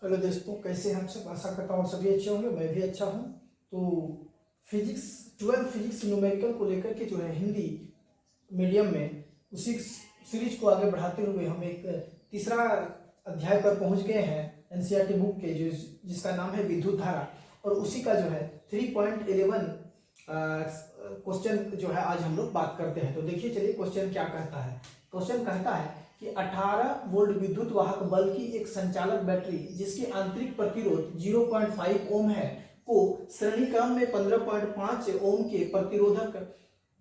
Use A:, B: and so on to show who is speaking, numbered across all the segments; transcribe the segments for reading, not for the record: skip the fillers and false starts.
A: Hello दोस्तों, कैसे हैं आप सब। आशा करता हूँ सभी अच्छे होंगे, मैं भी अच्छा हूँ। तो फिजिक्स 12 फिजिक्स न्यूमेरिकल को लेकर के जो है हिंदी मीडियम में उसी सीरीज को आगे बढ़ाते हुए हम एक तीसरा अध्याय पर पहुंच गए हैं एनसीईआरटी बुक के, जिसका नाम है विद्युत धारा। और उसी का जो है 3.11 क्वेश्चन जो है आज हम लोग बात करते हैं। तो देखिए, चलिए क्वेश्चन क्या कहता है। क्वेश्चन कहता है कि 18 वोल्ट विद्युत वाहक बल की एक संचालक बैटरी जिसकी आंतरिक प्रतिरोध 0.5 ओम है को श्रेणी क्रम में 15.5 ओम के प्रतिरोधक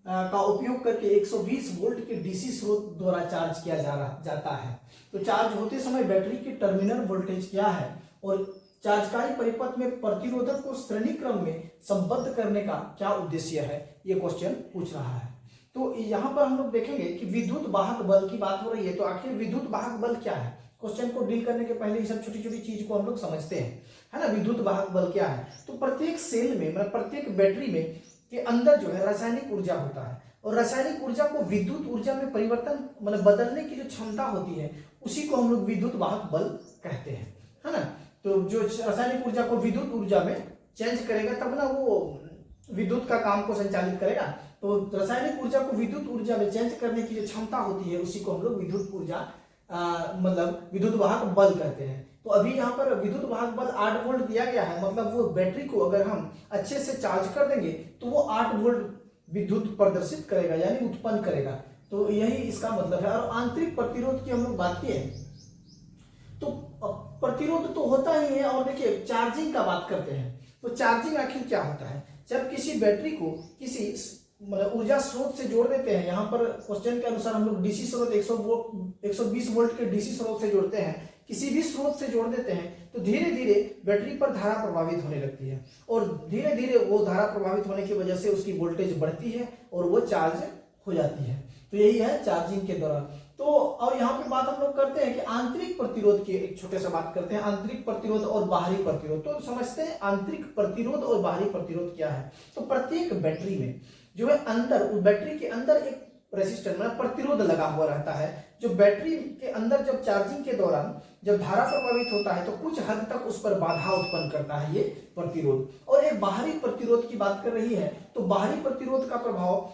A: का उपयोग करके 120 वोल्ट के डीसी स्रोत द्वारा चार्ज किया जाता है। तो चार्ज होते समय बैटरी की टर्मिनल वोल्टेज क्या है और चार्जकारी परिपथ में प्रतिरोधक को श्रेणी क्रम में संबद्ध करने का क्या उद्देश्य है, ये क्वेश्चन पूछ रहा है। तो यहाँ पर हम लोग देखेंगे कि विद्युत वाहक बल की बात हो रही है। तो आखिर विद्युत वाहक बल क्या है, क्वेश्चन को डील करने के पहले ये सब छोटी छोटी चीज को हम लोग समझते हैं, है ना। विद्युत वाहक बल क्या है, तो प्रत्येक सेल में मतलब प्रत्येक बैटरी में के अंदर जो है रासायनिक ऊर्जा होता है और रासायनिक ऊर्जा को विद्युत ऊर्जा में परिवर्तन मतलब बदलने की जो क्षमता होती है उसी को हम लोग विद्युत वाहक बल कहते हैं, है ना। तो जो रासायनिक ऊर्जा को विद्युत ऊर्जा में चेंज करेगा तब ना वो विद्युत का काम को संचालित करेगा। तो रासायनिक ऊर्जा को विद्युत ऊर्जा में चेंज करने की जो क्षमता होती है उसी को हम लोग विद्युत ऊर्जा मतलब विद्युत वाहक बल कहते हैं। तो अभी यहाँ पर विद्युत वाहक बल 8 वोल्ट दिया गया है, मतलब वो बैटरी को अगर हम अच्छे से चार्ज कर देंगे तो वो 8 वोल्ट विद्युत प्रदर्शित करेगा यानी उत्पन्न करेगा। तो यही इसका मतलब है। और आंतरिक प्रतिरोध की हम लोग बात किए तो प्रतिरोध तो होता ही है। और देखिए, चार्जिंग का बात करते हैं तो चार्जिंग आखिर क्या होता है। जब किसी बैटरी को किसी मतलब ऊर्जा स्रोत से जोड़ देते हैं, यहाँ पर क्वेश्चन के अनुसार हम लोग डीसी स्रोत 120 वोल्ट के डीसी स्रोत से जोड़ते हैं, किसी भी स्रोत से जोड़ देते हैं तो धीरे धीरे बैटरी पर धारा प्रभावित होने लगती है और धीरे धीरे वो धारा प्रभावित होने की वजह से उसकी वोल्टेज बढ़ती है और वो चार्ज हो जाती है। तो यही है चार्जिंग के दौरान। तो और यहाँ पे बात हम लोग करते हैं कि आंतरिक प्रतिरोध की एक छोटे से बात करते हैं, आंतरिक प्रतिरोध और बाहरी प्रतिरोध। तो समझते हैं आंतरिक प्रतिरोध और बाहरी प्रतिरोध क्या है। तो प्रत्येक बैटरी में जो है अंदर बैटरी के अंदर एक रेसिस्टर मतलब प्रतिरोध लगा हुआ रहता है, जो बैटरी के अंदर जब चार्जिंग के दौरान जब धारा प्रभावित होता है तो कुछ हद तक उस पर बाधा उत्पन्न करता है ये प्रतिरोध। और एक बाहरी प्रतिरोध की बात कर रही है तो बाहरी प्रतिरोध का प्रभाव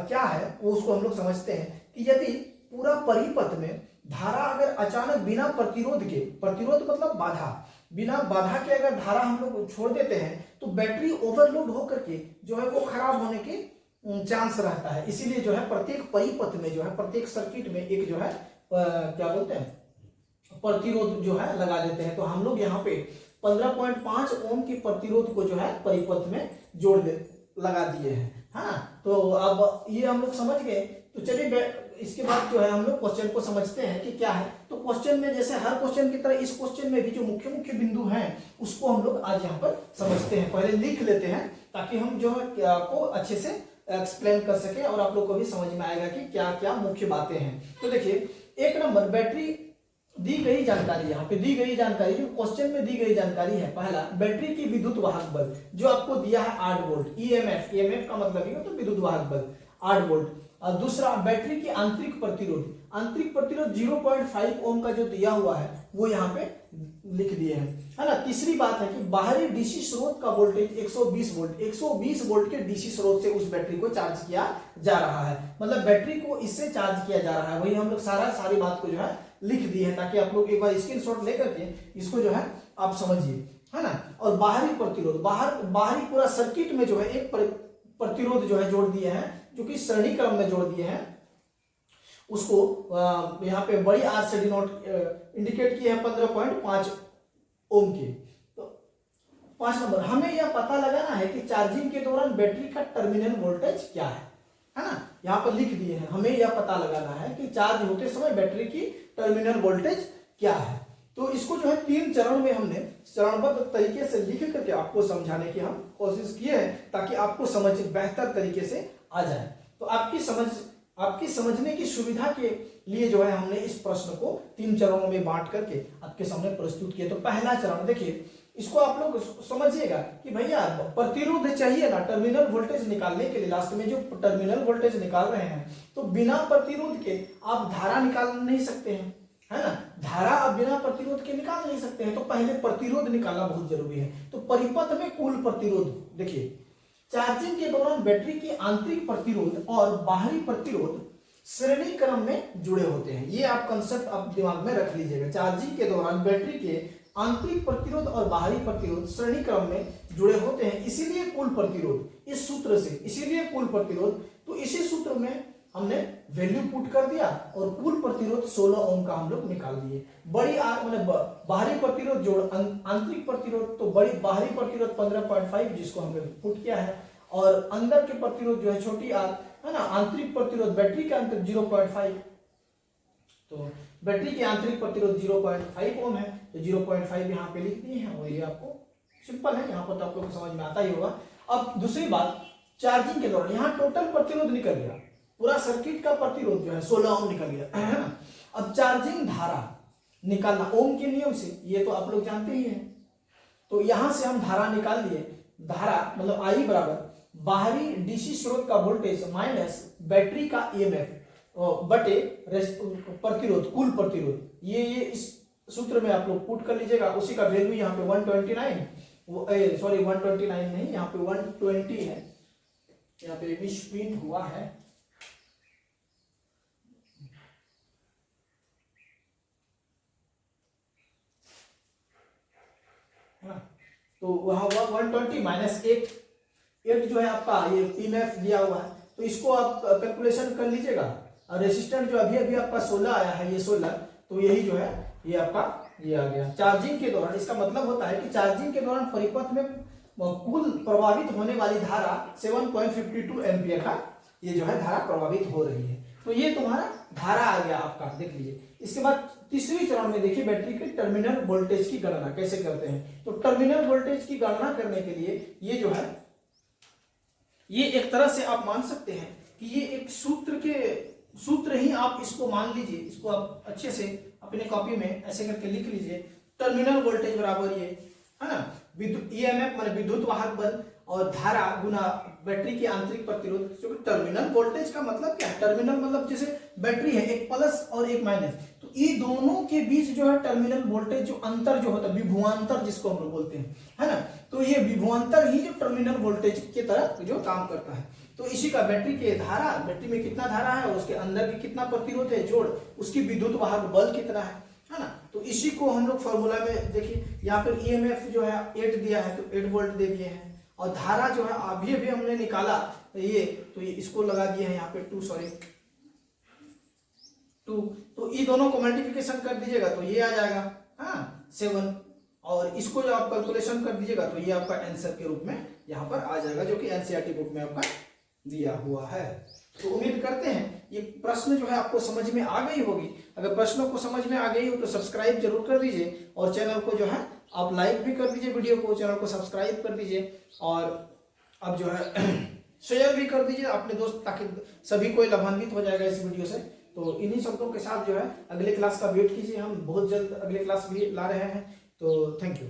A: क्या है वो उसको हम लोग समझते हैं कि यदि पूरा परिपथ में धारा अगर अचानक बिना प्रतिरोध के, प्रतिरोध मतलब बाधा, बिना बाधा के अगर धारा हम लोग छोड़ देते हैं तो बैटरी ओवरलोड होकर के जो है वो खराब होने के चांस रहता है। इसीलिए जो है प्रत्येक परिपथ में जो है प्रत्येक सर्किट में एक जो है क्या बोलते हैं प्रतिरोध जो है लगा देते हैं। तो हम लोग यहाँ पे 15.5 ओम की प्रतिरोध को जो है परिपथ में लगा दिए हैं, हाँ। तो अब ये हम लोग समझ गए। तो चलिए इसके बाद जो है हम लोग क्वेश्चन को समझते हैं कि क्या है। तो क्वेश्चन में जैसे हर क्वेश्चन की तरह इस क्वेश्चन में भी जो मुख्य मुख्य बिंदु हैं उसको हम लोग आज यहाँ पर समझते हैं। पहले लिख लेते हैं ताकि हम जो है आपको अच्छे से एक्सप्लेन कर सके और आप लोग को भी समझ में आएगा कि क्या क्या मुख्य बातें हैं। तो देखिए, एक नंबर बैटरी दी गई जानकारी, यहाँ पे दी गई जानकारी जो क्वेश्चन में दी गई जानकारी है। पहला, बैटरी की विद्युत वाहक बल जो आपको दिया है 8 वोल्ट, ईएमएफ का मतलब है तो विद्युत वाहक बल 8 वोल्ट। और दूसरा, बैटरी की आंतरिक प्रतिरोध 0.5 ओम का जो दिया हुआ है वो यहाँ पे लिख दिए हैं, है ना। तीसरी बात है कि बाहरी डीसी स्रोत का वोल्टेज 120 वोल्ट के डीसी स्रोत से उस बैटरी को चार्ज किया जा रहा है, मतलब बैटरी को इससे चार्ज किया जा रहा है। वही हम लोग सारी बात को जो है लिख दिए हैं ताकि आप लोग एक बार स्क्रीनशॉट लेकर के इसको जो है आप समझिए, है ना। और बाहरी प्रतिरोध, बाहरी पूरा सर्किट में जो है एक प्रतिरोध जो है जोड़ दिए हैं, जो कि श्रेणी क्रम में जोड़ दिए हैं। उसको यहाँ पे बड़ी आर से डिनोट इंडिकेट किए हैं 15.5 ओम के। तो 5 नंबर, हमें यह पता लगाना है कि चार्जिंग के दौरान बैटरी का टर्मिनल वोल्टेज क्या है ना। यहाँ पर लिख दिए हैं, हमें यह पता लगाना है कि चार्ज होते समय बैटरी की टर्मिनल वोल्टेज क्या है। तो इसको जो है 3 चरण में हमने चरणबद्ध तरीके से लिख करके आपको समझाने की हम कोशिश किए हैं ताकि आपको समझ बेहतर तरीके से आ जाए। तो आपकी समझने की सुविधा के लिए जो है हमने इस प्रश्न को 3 चरणों में बांट करके आपके सामने प्रस्तुत किया। तो पहला चरण देखिए, इसको आप लोग समझिएगा कि भैया प्रतिरोध चाहिए ना टर्मिनल वोल्टेज निकालने के लिए। लास्ट में जो टर्मिनल वोल्टेज निकाल रहे हैं तो बिना प्रतिरोध के आप धारा निकाल नहीं सकते हैं, है ना। धारा अब बिना प्रतिरोध के निकाल नहीं सकते हैं, तो पहले प्रतिरोध निकालना बहुत जरूरी है। तो परिपथ में कुल प्रतिरोध देखिए, चार्जिंग के दौरान बैटरी के आंतरिक प्रतिरोध और बाहरी प्रतिरोध श्रेणी क्रम में जुड़े होते हैं। ये आप कंसेप्ट आप दिमाग में रख लीजिएगा। चार्जिंग के दौरान बैटरी के आंतरिक प्रतिरोध और बाहरी प्रतिरोध श्रेणी क्रम में जुड़े होते हैं, इसीलिए कुल प्रतिरोध इस सूत्र से, इसीलिए कुल प्रतिरोध। तो इसी सूत्र में हमने वैल्यू पुट कर दिया और कुल प्रतिरोध 16 ओम का हम लोग निकाल दिए। बड़ी आर मतलब बाहरी प्रतिरोध जोड़ आंतरिक प्रतिरोध, तो बड़ी बाहरी प्रतिरोध 15.5 जिसको हमने पुट किया है, और अंदर के प्रतिरोध जो है छोटी आर है ना, आंतरिक प्रतिरोध बैटरी के अंदर 0.5, तो बैटरी के आंतरिक प्रतिरोध 0.5 ओम है, तो 0.5 यहाँ पे लिख दिए हैं। और ये आपको सिंपल है, यहाँ पर तो आप लोग को समझ में आता ही होगा। अब दूसरी बात, चार्जिंग के दौरान यहाँ टोटल प्रतिरोध निकल गया, पूरा सर्किट का प्रतिरोध जो है 16 ओम निकल गया है ना। अब चार्जिंग धारा निकालना ओम के नियम से, ये तो आप लोग जानते ही हैं। तो यहां से हम धारा निकाल लिए, धारा मतलब आई बराबर बाहरी डीसी स्रोत का वोल्टेज माइनस बैटरी का ईएमएफ बटे प्रतिरोध, कुल प्रतिरोध। ये इस सूत्र में आप लोग पुट कर लीजिएगा। उसी का वैल्यू यहाँ पे 129 सॉरी 129 नहीं, यहाँ पे 120 है, यहाँ पे मिसप्रिंट हुआ है। तो वहां 120 माइनस 8 जो है आपका ये ईएमएफ दिया हुआ है, तो इसको आप कैलकुलेशन कर लीजिएगा। और रेजिस्टेंस जो अभी आपका 16 आया है, ये 16, तो यही जो है ये आपका ये आ गया। चार्जिंग के दौरान, इसका मतलब होता है कि चार्जिंग के दौरान परिपथ में कुल प्रभावित होने वाली धारा 7.52 एम्पियर का ये जो है धारा प्रभावित हो रही है। तो ये तुम्हारा धारा आ गया आपका, देख लीजिए। इसके बाद तीसरी चरण में देखिए बैटरी के टर्मिनल वोल्टेज की गणना कैसे करते हैं। तो टर्मिनल वोल्टेज की गणना करने के लिए ये जो है, ये एक तरह से आप मान सकते हैं कि ये एक सूत्र ही आप इसको मान लीजिए। इसको आप अच्छे से अपने कॉपी में ऐसे करके लिख लीजिए। टर्मिनल वोल्टेज बराबर ये है ना, विद्युत ईएमएफ माने विद्युत वाहक बल और धारा गुना बैटरी के आंतरिक प्रतिरोध। जो टर्मिनल वोल्टेज का मतलब क्या है, टर्मिनल मतलब जैसे बैटरी है, एक प्लस और एक माइनस, तो ये दोनों के बीच जो है टर्मिनल वोल्टेज जो अंतर जो होता है, विभवांतर जिसको हम लोग बोलते हैं, है ना। तो ये विभवांतर ही जो टर्मिनल वोल्टेज की तरह जो काम करता है। तो इसी का बैटरी के धारा, बैटरी में कितना धारा है और उसके अंदर भी कितना प्रतिरोध है जोड़, उसकी विद्युत वाहक बल कितना है ना। तो इसी को हम लोग फॉर्मूला में देखिए, यहाँ पर ईएमएफ जो है 8 दिया है, तो 8 वोल्ट दे दिए हैं। और धारा जो है अभी हमने निकाला ये, तो ये इसको लगा दिए हैं यहाँ पे 2 तो ये दोनों को मल्टीप्लिकेशन कर दीजिएगा तो ये आ जाएगा 7, और इसको जो आप कैलकुलेशन कर दीजिएगा तो ये आपका आंसर के रूप में यहाँ पर आ जाएगा, जो कि एनसीईआरटी बुक में आपका दिया हुआ है। तो उम्मीद करते हैं ये प्रश्न जो है आपको समझ में आ गई होगी। अगर प्रश्नों को समझ में आ गई हो तो सब्सक्राइब जरूर कर दीजिए, और चैनल को जो है आप लाइक भी कर दीजिए, वीडियो को, चैनल को सब्सक्राइब कर दीजिए, और अब जो है शेयर भी कर दीजिए अपने दोस्त, ताकि सभी कोई लाभान्वित हो जाएगा इस वीडियो से। तो इन्हीं शब्दों के साथ जो है अगले क्लास का वेट कीजिए, हम बहुत जल्द अगले क्लास भी ला रहे हैं। तो थैंक यू।